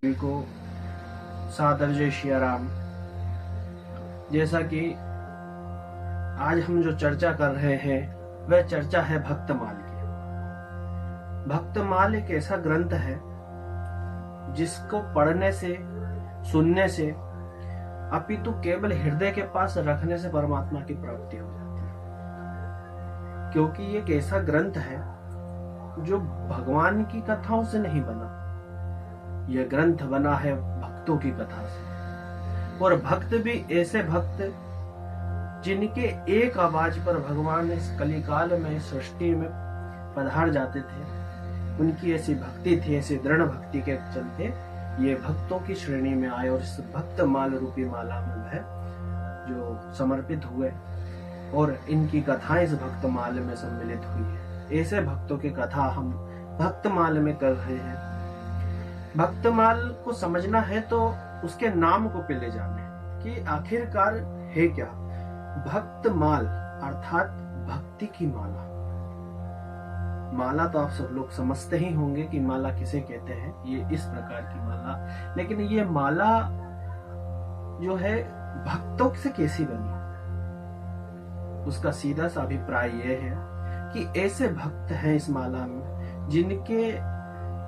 सभी को सादर जय श्री राम। जैसा कि आज हम जो चर्चा कर रहे हैं वह चर्चा है भक्तमाल की। भक्तमाल एक ऐसा ग्रंथ है जिसको पढ़ने से, सुनने से, अपितु केवल हृदय के पास रखने से परमात्मा की प्राप्ति हो जाती है। क्योंकि एक ऐसा ग्रंथ है जो भगवान की कथाओं से नहीं बना, यह ग्रंथ बना है भक्तों की कथा से। और भक्त भी ऐसे भक्त जिनके एक आवाज पर भगवान इस कलिकाल में, सृष्टि में पधार जाते थे। उनकी ऐसी भक्ति थी, ऐसी दृढ़ भक्ति के चलते ये भक्तों की श्रेणी में आए और इस भक्त माल रूपी माला में वह जो समर्पित हुए और इनकी कथाएं इस भक्त माल में सम्मिलित हुई है। ऐसे भक्तों की कथा हम भक्त माल में कर रहे हैं। भक्तमाल को समझना है तो उसके नाम को पहले जाने कि आखिरकार है क्या। भक्तमाल अर्थात भक्ति की माला। माला तो आप सब लोग समझते ही होंगे कि माला किसे कहते हैं, ये इस प्रकार की माला। लेकिन ये माला जो है भक्तों से कैसी बनी, उसका सीधा सा अभिप्राय यह है कि ऐसे भक्त हैं इस माला में जिनके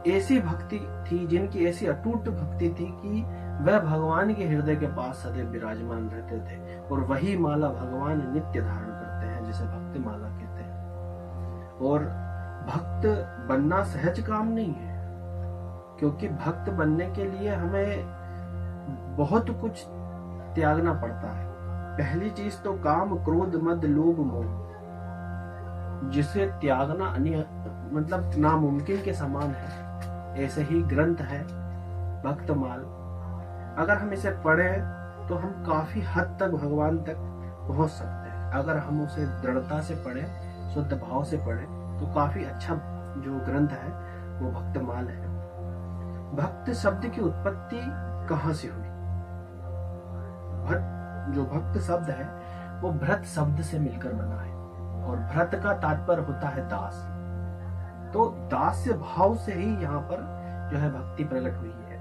ऐसी भक्ति थी, जिनकी ऐसी अटूट भक्ति थी कि वह भगवान के हृदय के पास सदैव विराजमान रहते थे। और वही माला भगवान नित्य धारण करते हैं, जिसे भक्त माला कहते हैं। और भक्त बनना सहज काम नहीं है, क्योंकि भक्त बनने के लिए हमें बहुत कुछ त्यागना पड़ता है। पहली चीज तो काम, क्रोध, मद, लोभ, मोह, जिसे त्यागना मतलब नामुमकिन के समान है। ऐसे ही ग्रंथ है भक्तमाल। अगर हम इसे पढ़ें तो हम काफी हद तक भगवान तक पहुंच सकते हैं। अगर हम उसे दृढ़ता से पढ़ें, शुद्ध भाव से पढ़ें, तो काफी अच्छा जो ग्रंथ है वो भक्तमाल है। भक्त शब्द की उत्पत्ति कहां से हुई? जो भक्त शब्द है वो भृत शब्द से मिलकर बना है, और भृत का तात्पर्य होता है दास। तो दास्य भाव से ही यहाँ पर जो है भक्ति प्रकट हुई है।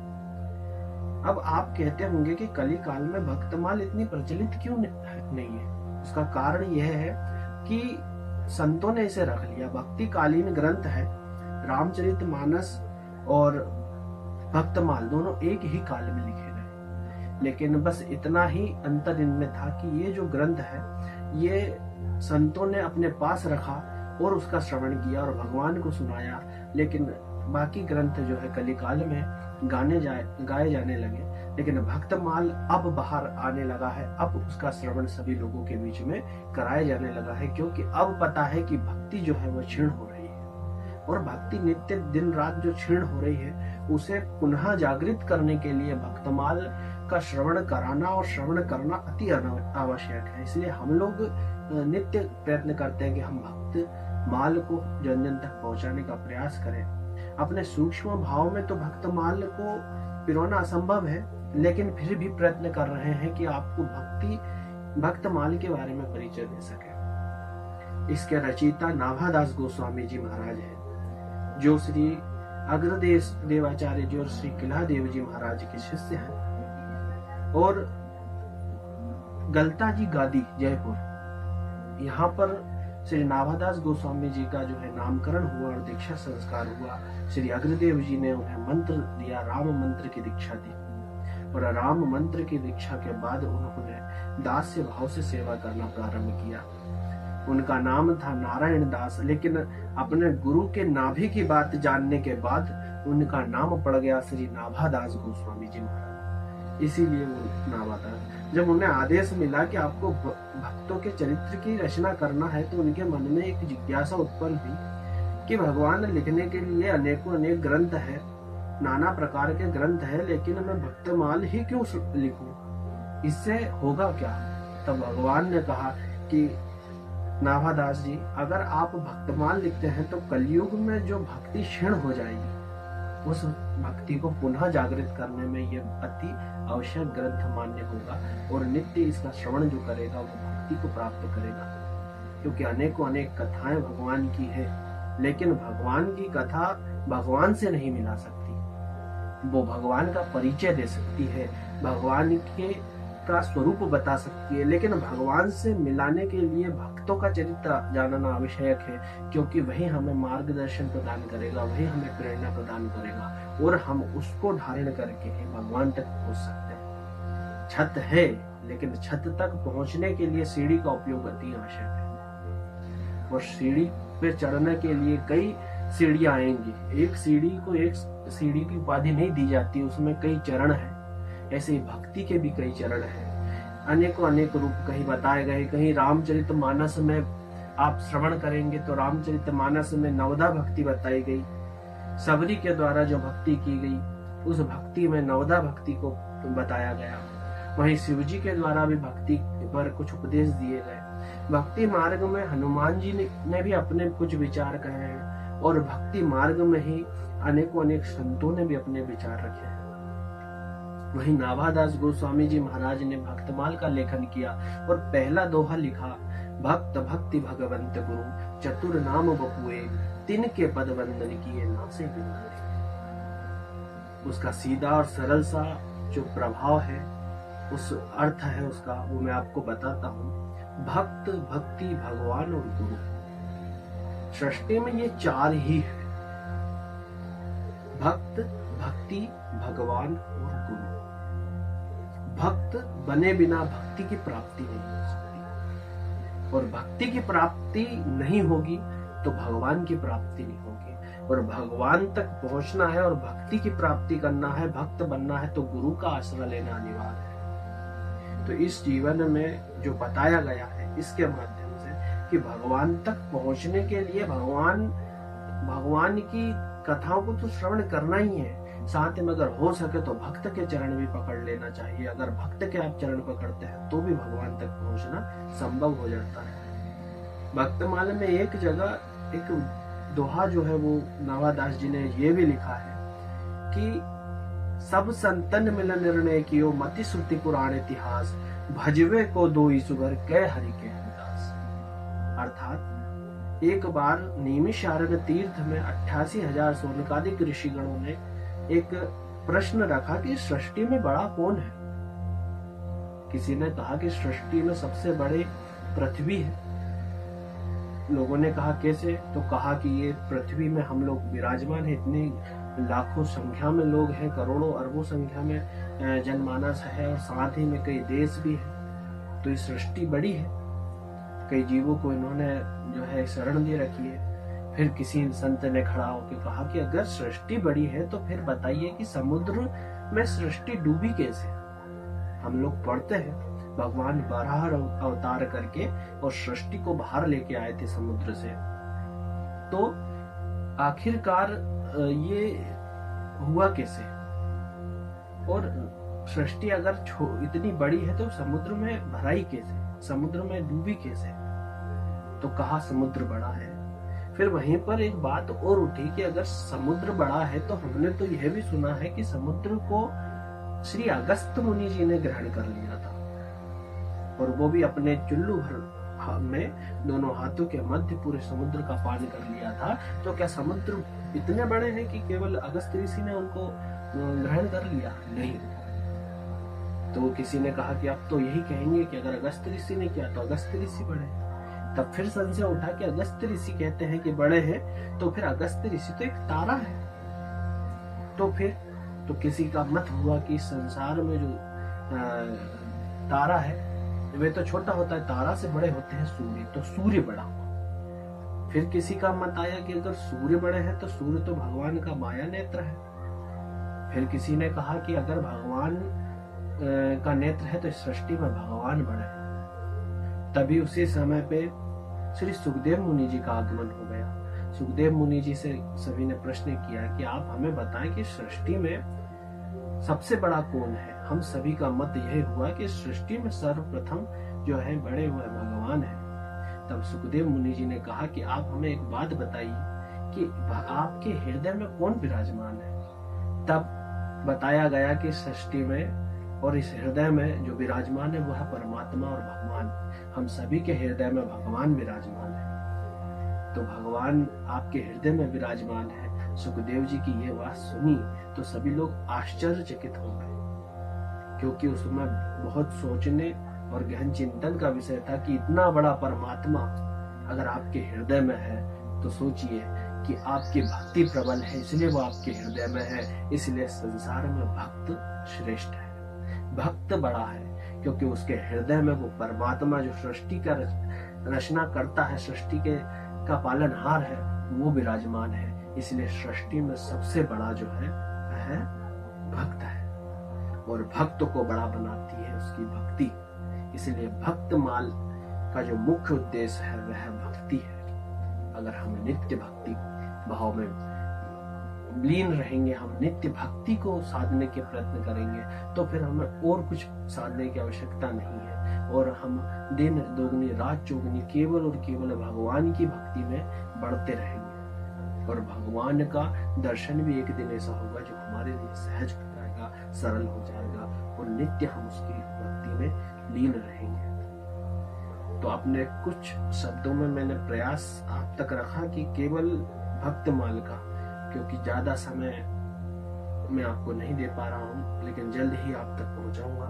अब आप कहते होंगे कि कली काल में भक्तमाल इतनी प्रचलित क्यों नहीं है? उसका कारण यह है कि संतों ने इसे रख लिया। भक्ति कालीन ग्रंथ है। रामचरितमानस और भक्तमाल दोनों एक ही काल में लिखे गए, लेकिन बस इतना ही अंतर इनमें था कि ये जो ग्रंथ है ये संतों ने अपने पास रखा और उसका श्रवण किया और भगवान को सुनाया। लेकिन बाकी ग्रंथ जो है कलिकाल में गाए जाने लगे। लेकिन भक्तमाल अब बाहर आने लगा है, अब उसका श्रवण सभी लोगों के बीच में कराया जाने लगा है, क्योंकि अब पता है कि भक्ति जो है वो क्षीण हो रही है। और भक्ति नित्य दिन रात जो क्षीण हो रही है उसे पुनः जागृत करने के लिए भक्तमाल का श्रवण कराना और श्रवण करना अति आवश्यक है। इसलिए हम लोग नित्य प्रयत्न करते हैं कि हम भक्त माल को जन जन तक पहुंचाने का प्रयास करें। अपने सूक्ष्म भाव में तो भक्त माल को पिरोना असंभव है, लेकिन फिर भी प्रयत्न कर रहे हैं कि आपको भक्त माल के बारे में परिचय दे सके। इसके रचयिता नाभादास गोस्वामी जी महाराज हैं, जो श्री अग्रदेव देवाचार्य जी और श्री किलादेव जी महाराज के शिष्य हैं। और गलता जी गादी जयपुर, यहाँ पर श्री नाभादास गोस्वामी जी का जो है नामकरण हुआ और दीक्षा संस्कार हुआ। श्री अग्रदेव जी ने उन्हें मंत्र दिया, राम मंत्र की दीक्षा दी। और राम मंत्र की दीक्षा के बाद उन्होंने दास्य भाव से सेवा करना प्रारंभ किया। उनका नाम था नारायण दास, लेकिन अपने गुरु के नाभि की बात जानने के बाद उनका नाम पड़ गया श्री नाभादास गोस्वामी जी महाराज। इसीलिए वो नाभादास। जब उन्हें आदेश मिला कि आपको भक्तों के चरित्र की रचना करना है, तो उनके मन में एक जिज्ञासा उत्पन्न हुई कि भगवान लिखने के लिए अनेक ग्रंथ है, नाना प्रकार के ग्रंथ है, लेकिन मैं भक्तमाल ही क्यों लिखूं? इससे होगा क्या? तब भगवान ने कहा कि नाभादास जी, अगर आप भक्तमाल लिखते हैं तो कलयुग में जो भक्ति क्षीण हो जाएगी, उस भक्ति को पुनः जागृत करने में यह अति आवश्यक ग्रंथ मान्य होगा। और नित्य इसका श्रवण जो करेगा वो भक्ति को प्राप्त करेगा। क्योंकि अनेक कथाएं भगवान की है, लेकिन भगवान की कथा भगवान से नहीं मिला सकती। वो भगवान का परिचय दे सकती है, भगवान के का स्वरूप बता सकती है। लेकिन भगवान से मिलाने के लिए भक्तों का चरित्र जानना आवश्यक है, क्योंकि वही हमें मार्गदर्शन प्रदान करेगा, वही हमें प्रेरणा प्रदान करेगा और हम उसको धारण करके ही भगवान तक पहुंच सकते हैं। छत है, लेकिन छत तक पहुंचने के लिए सीढ़ी का उपयोग अति आवश्यक है, और सीढ़ी पे चढ़ने के लिए कई सीढ़ियां आएंगी। एक सीढ़ी को एक सीढ़ी की उपाधि नहीं दी जाती, उसमें कई चरण है। ऐसे ही भक्ति के भी कई चरण हैं, अनेकों अनेक रूप कहीं बताए गए। कहीं रामचरितमानस में आप श्रवण करेंगे तो रामचरितमानस में नवदा भक्ति बताई गई, सबरी के द्वारा जो भक्ति की गई उस भक्ति में नवदा भक्ति को बताया गया। वहीं शिव जी के द्वारा भी भक्ति पर कुछ उपदेश दिए गए। भक्ति मार्ग में हनुमान जी ने भी अपने कुछ विचार कहे हैं, और भक्ति मार्ग में ही अनेकों अनेक संतों ने भी अपने विचार रखे हैं। वहीं नाभादास गोस्वामी जी महाराज ने भक्तमाल का लेखन किया और पहला दोहा लिखा, भक्त भक्ति भगवंत गुरु चतुर नाम बपुए तिन के पद वंदन किए नासे बिंदरे। उसका सीधा और सरल सा जो प्रभाव है, उस अर्थ है उसका, वो मैं आपको बताता हूँ। भक्त भक्ति भगवान और गुरु, सृष्टि में ये चार ही है, भक्त भक्ति भगवान और गुरु। भक्त बने बिना भक्ति की प्राप्ति नहीं हो सकती, और भक्ति की प्राप्ति नहीं होगी तो भगवान की प्राप्ति नहीं होगी। और भगवान तक पहुंचना है और भक्ति की प्राप्ति करना है, भक्त बनना है, तो गुरु का आश्रय लेना अनिवार्य है। तो इस जीवन में जो बताया गया है, इसके माध्यम से कि भगवान तक पहुंचने के लिए भगवान की कथाओं को तो श्रवण करना ही है, साथ में अगर हो सके तो भक्त के चरण भी पकड़ लेना चाहिए। अगर भक्त के आप चरण पकड़ते हैं तो भी भगवान तक पहुंचना संभव हो जाता है। भक्तमाला में एक जगह एक दोहा जो है वो नाभादास जी ने ये भी लिखा है कि सब संतन मिल निर्णय कियो मति श्रुति पुराण इतिहास भजवे को दो ईसुगर कै हरि के हरिदास। अर्थात एक बार नैमिषारण्य तीर्थ में 88,000 सोनकादिक ऋषिगणों ने एक प्रश्न रखा कि सृष्टि में बड़ा कौन है। किसी ने कहा कि सृष्टि में सबसे बड़े पृथ्वी है। लोगों ने कहा कैसे, तो कहा कि ये पृथ्वी में हम लोग विराजमान है, इतने लाखों संख्या में लोग हैं, करोड़ों अरबों संख्या में जनमानस है, और साथ ही में कई देश भी है, तो ये सृष्टि बड़ी है। कई जीवों को इन्होंने जो है शरण दे रखी है। फिर किसी संत ने खड़ा होकर कहा कि अगर सृष्टि बड़ी है तो फिर बताइए कि समुद्र में सृष्टि डूबी कैसे। हम लोग पढ़ते हैं भगवान बराह अवतार करके और सृष्टि को बाहर लेके आए थे समुद्र से, तो आखिरकार ये हुआ कैसे। और सृष्टि अगर इतनी बड़ी है तो समुद्र में भराई कैसे, समुद्र में डूबी कैसे। तो कहा समुद्र बड़ा है। फिर वहीं पर एक बात और उठी कि अगर समुद्र बड़ा है तो हमने तो यह भी सुना है कि समुद्र को श्री अगस्त मुनि जी ने ग्रहण कर लिया था, और वो भी अपने चुल्लू भर में दोनों हाथों के मध्य पूरे समुद्र का पान कर लिया था। तो क्या समुद्र इतने बड़े हैं कि केवल अगस्त ऋषि ने उनको ग्रहण कर लिया? नहीं। तो किसी ने कहा कि अब तो यही कहेंगे कि अगर अगस्त ऋषि ने किया तो अगस्त ऋषि बड़े। तब फिर संशय उठा कि अगस्त ऋषि कहते हैं कि बड़े हैं, तो फिर अगस्त ऋषि तो एक तारा है। तो किसी का मत हुआ कि संसार में जो तारा है वे तो छोटा होता है, तारा से बड़े होते हैं सूर्य, तो सूर्य बड़ा हुआ। फिर किसी का मत आया कि अगर सूर्य बड़े हैं तो सूर्य तो भगवान का माया नेत्र है। फिर किसी ने कहा कि अगर भगवान का नेत्र है तो इस सृष्टि में भगवान बड़े हैं। तभी उसी समय पे श्री सुखदेव मुनि जी का आगमन हो गया। सुखदेव मुनि जी से सभी ने प्रश्न किया कि आप हमें बताएं कि सृष्टि में सबसे बड़ा कौन है। हम सभी का मत यही हुआ कि सृष्टि में सर्वप्रथम जो है बड़े हुए भगवान है। तब सुखदेव मुनि जी ने कहा कि आप हमें एक बात बताइए कि आपके हृदय में कौन विराजमान है। तब बताया गया कि सृष्टि में और इस हृदय में जो विराजमान है वह है परमात्मा और भगवान। हम सभी के हृदय में भगवान विराजमान है। तो भगवान आपके हृदय में विराजमान है, सुखदेव जी की ये बात सुनी तो सभी लोग आश्चर्यचकित हो गए, क्योंकि उसमें बहुत सोचने और गहन चिंतन का विषय था कि इतना बड़ा परमात्मा अगर आपके हृदय में है तो सोचिए कि आपकी भक्ति प्रबल है, इसलिए वो आपके हृदय में है। इसलिए संसार में भक्त श्रेष्ठ है, भक्त बड़ा है, क्योंकि उसके हृदय में वो परमात्मा जो सृष्टि का रचना करता है, सृष्टि के का पालनहार है, वो विराजमान है। इसलिए सृष्टि में सबसे बड़ा जो है वह भक्त है, और भक्त को बड़ा बनाती है उसकी भक्ति। इसलिए भक्त माल का जो मुख्य उद्देश्य है वह भक्ति है। अगर हम नित्य भक्ति भाव में लीन रहेंगे, हम नित्य भक्ति को साधने के प्रयत्न करेंगे, तो फिर हमें और कुछ साधने की आवश्यकता नहीं है, और हम दिन दोगुनी रात चौगुनी केवल और केवल भगवान की भक्ति में बढ़ते रहेंगे। और भगवान का दर्शन भी एक दिन ऐसा होगा जो हमारे लिए सहज हो जाएगा, सरल हो जाएगा, और नित्य हम उसकी भक्ति में लीन रहेंगे। तो अपने कुछ शब्दों में मैंने प्रयास आप तक रखा कि केवल भक्त माल का, क्योंकि ज्यादा समय मैं आपको नहीं दे पा रहा हूँ, लेकिन जल्द ही आप तक पहुंचाऊंगा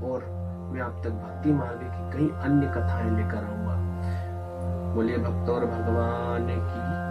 और मैं आप तक भक्ति मार्ग की कई अन्य कथाएं लेकर आऊंगा। बोलिए भक्त और भगवान की